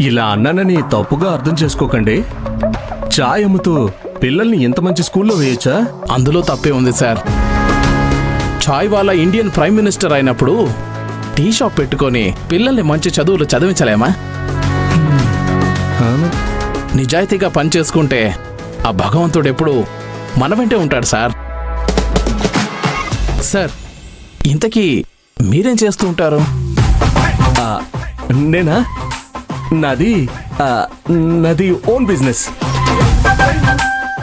ఇలా అన్నానని తప్పుగా అర్థం చేసుకోకండి. చాయ్ అమ్ముతూ పిల్లల్ని ఇంత మంచి స్కూల్లో వేయచ్చా? అందులో తప్పే ఉంది సార్. చాయ్ వాళ్ళ ఇండియన్ ప్రైమ్ మినిస్టర్ అయినప్పుడు టీ షాప్ పెట్టుకొని పిల్లల్ని మంచి చదువులు చదివించలేమా? నిజాయితీగా పని చేసుకుంటే ఆ భగవంతుడు ఎప్పుడు మన వెంటే ఉంటాడు సార్. సార్, ఇంతకీ మీరేం చేస్తూ ఉంటారు? నేనా? నాది ఓన్ బిజినెస్.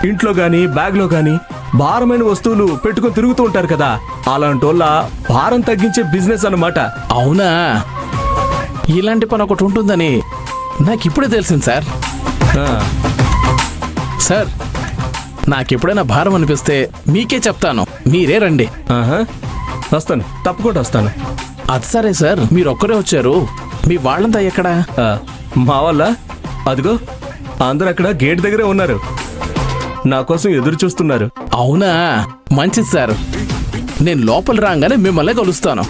ఇంట్లో గాని బ్యాగ్లో గాని భారమైన వస్తువులు పెట్టుకొని తిరుగుతూ ఉంటారు కదా, అలాంటోళ్ళ భారం తగ్గించే బిజినెస్ అన్నమాట. అవునా? ఇలాంటి పని ఒకటి ఉంటుందని నాకిప్పుడే తెలిసింది సార్. సార్, నాకెప్పుడైనా భారం అనిపిస్తే మీకే చెప్తాను, మీరే రండి. వస్తాను, తప్పకుండా వస్తాను. అది సరే సార్, మీరు ఒక్కరే వచ్చారు, మీ వాళ్ళంతా ఎక్కడా? మా వాళ్ళ అదిగో అందరూ అక్కడ గేట్ దగ్గరే ఉన్నారు, నా కోసం ఎదురు చూస్తున్నారు. అవునా? మంచిది సార్, నేను లోపల రాగానే మిమ్మల్ని కలుస్తాను.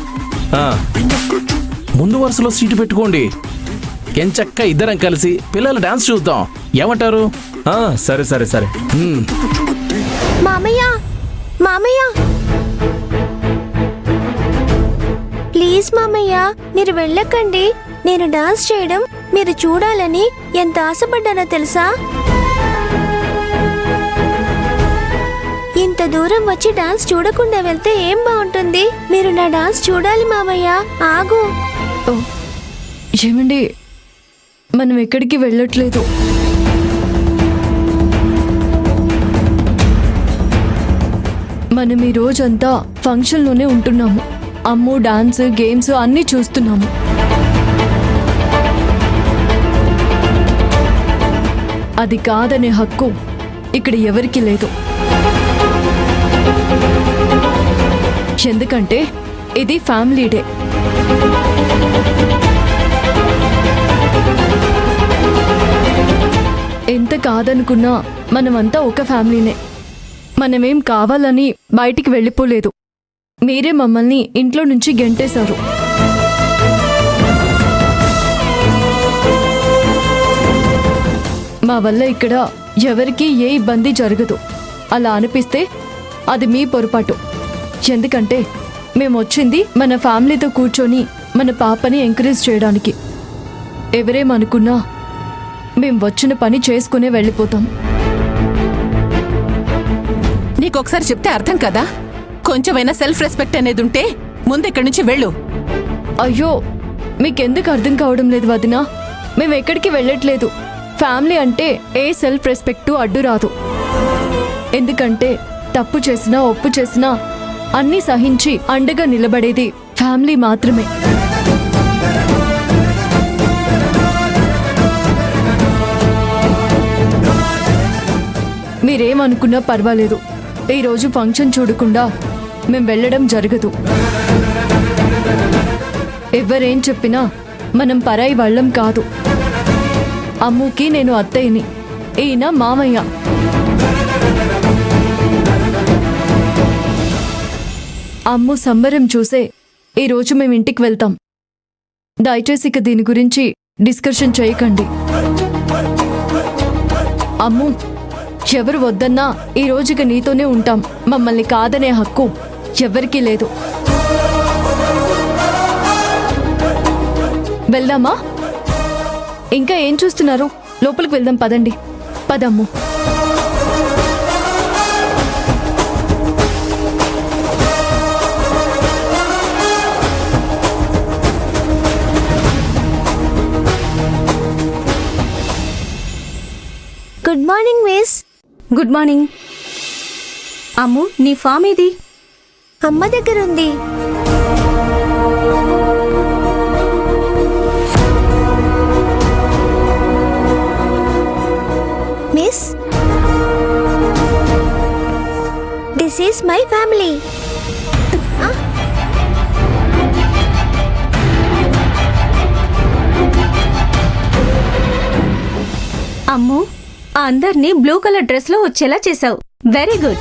ముందు వరుసలో సీటు పెట్టుకోండి, ఎంచక్క ఇద్దరం కలిసి పిల్లల డాన్స్ చూద్దాం, ఏమంటారు? సరే సరే సరే. మామయ్య, మామయ్య, ప్లీజ్ మామయ్య, మీరు వెళ్ళకండి. నేను డాన్స్ చేయడం మీరు చూడాలని ఎంత ఆశపడ్డానో తెలుసా? ఇంత దూరం వచ్చి డాన్స్ చూడకుండా వెళ్తే ఏం బాగుంటుంది? మీరు నా డాన్స్ చూడాలి మామయ్య, ఆగు. ఏమండి, మనం ఎక్కడికి వెళ్ళట్లేదు. మనం ఈ రోజంతా ఫంక్షన్లోనే ఉంటున్నాము. అమ్ము డాన్స్, గేమ్స్ అన్నీ చూస్తున్నాము. అది కాదనే హక్కు ఇక్కడ ఎవరికీ లేదు. ఎందుకంటే ఇది ఫ్యామిలీ డే. ఎంత కాదనుకున్నా మనమంతా ఒక ఫ్యామిలీనే. మనమేం కావాలని బయటికి వెళ్ళిపోలేదు. మీరే మమ్మల్ని ఇంట్లో నుంచి గెంటేశారు. మా వల్ల ఇక్కడ ఎవరికీ ఏ ఇబ్బంది జరగదు. అలా అనిపిస్తే అది మీ పొరపాటు. ఎందుకంటే మేము వచ్చింది మన ఫ్యామిలీతో కూర్చొని మన పాపని ఎంకరేజ్ చేయడానికి. ఎవరేమనుకున్నా మేము వచ్చిన పని చేసుకునే వెళ్ళిపోతాం. నీకొకసారి చెప్తే అర్థం కదా? కొంచెమైనా సెల్ఫ్ రెస్పెక్ట్ అనేది ఉంటే ముందు ఇక్కడి నుంచి వెళ్ళు. అయ్యో, మీకెందుకు అర్థం కావడం లేదు వదినా? మేము ఎక్కడికి వెళ్ళట్లేదు. ఫ్యామిలీ అంటే ఏ సెల్ఫ్ రెస్పెక్టు అడ్డు రాదు. ఎందుకంటే తప్పు చేసినా ఒప్పు చేసినా అన్నీ సహించి అండగా నిలబడేది ఫ్యామిలీ మాత్రమే. మీరేమనుకున్నా పర్వాలేదు, ఈరోజు ఫంక్షన్ చూడకుండా మేం వెళ్ళడం జరగదు. ఎవరేం చెప్పినా మనం పరాయి వాళ్ళం కాదు. అమ్ముకి నేను అత్తయ్యని, ఈయన మామయ్య. అమ్ము సంబరం చూసే ఈరోజు మేము ఇంటికి వెళ్తాం. దయచేసి ఇక దీని గురించి డిస్కషన్ చేయకండి. అమ్ము, ఎవరు వద్దన్నా ఈ రోజుకి నీతోనే ఉంటాం. మమ్మల్ని కాదనే హక్కు ఎవరికీ లేదు. వెళ్దామా? ఇంకా ఏం చూస్తున్నారు? లోపలికి వెళ్దాం, పదండి. పదమ్ము. Good morning miss. Good morning. Ammu, నీ ఫామ్ ఏది? అమ్మ దగ్గర ఉంది. Miss, this is my family. Ammu, అందర్నీ బ్లూ కలర్ డ్రెస్ లో వచ్చేలా చేశావు. Very good.